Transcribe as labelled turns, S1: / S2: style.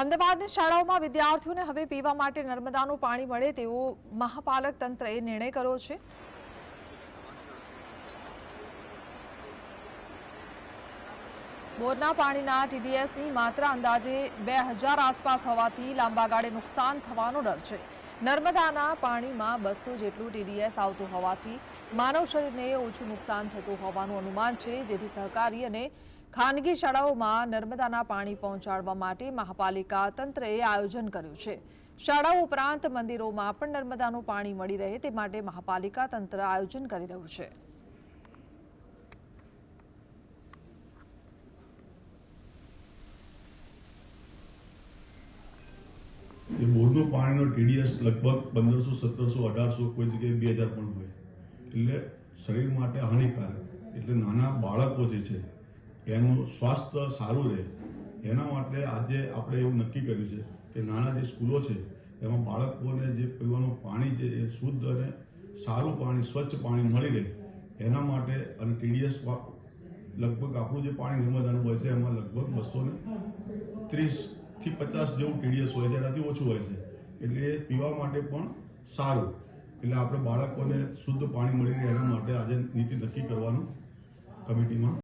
S1: અમદાવાદની શાળાઓમાં વિદ્યાર્થીઓને હવે પીવા માટે નર્મદાનું પાણી મળે તેવો મહાપાલક તંત્રએ નિર્ણય કર્યો છે। બોરના પાણીના ટીડીએસની માત્રા અંદાજે 2000 આસપાસ હોવાથી લાંબા ગાળે નુકસાન થવાનો ડર છે। નર્મદાના પાણીમાં 200 જેટલું ટીડીએસ આવતું હોવાથી માનવ શરીરને ઓછું નુકસાન થતું હોવાનું અનુમાન છે, જેથી સરકારી અને ખાનગી શાળાઓમાં નર્મદાના પાણી પહોંચાડવા માટે મહાપાલિકા તંત્રએ આયોજન કર્યું છે। શાળાઓ ઉપરાંત મંદિરોમાં પણ નર્મદાનું પાણી મળી રહે તે માટે મહાપાલિકા તંત્ર આયોજન કરી રહ્યું છે।
S2: બોરનું પાણીનો ટીડીએસ લગભગ 1500, 1700, 1800, કોઈ જગ્યાએ 2000 પણ હોય, એટલે શરીર માટે હાનિકારક। એટલે નાના બાળકો જે છે એનું સ્વાસ્થ્ય સારું રહે એના માટે આજે આપણે એવું નક્કી કર્યું છે કે નાના જે સ્કૂલો છે એમાં બાળકોને જે પીવાનું પાણી છે એ શુદ્ધ અને સારું પાણી, સ્વચ્છ પાણી મળી રહે એના માટે અને ટીડીએસ લગભગ આપણું જે પાણી નર્મદાનું હોય છે એમાં લગભગ 230 થી 50 જેવું ટીડીએસ હોય છે, એનાથી ઓછું હોય છે, એટલે એ પીવા માટે પણ સારું। એટલે આપણે બાળકોને શુદ્ધ પાણી મળી રહે એના માટે આજે નીતિ નક્કી કરવાનું કમિટીમાં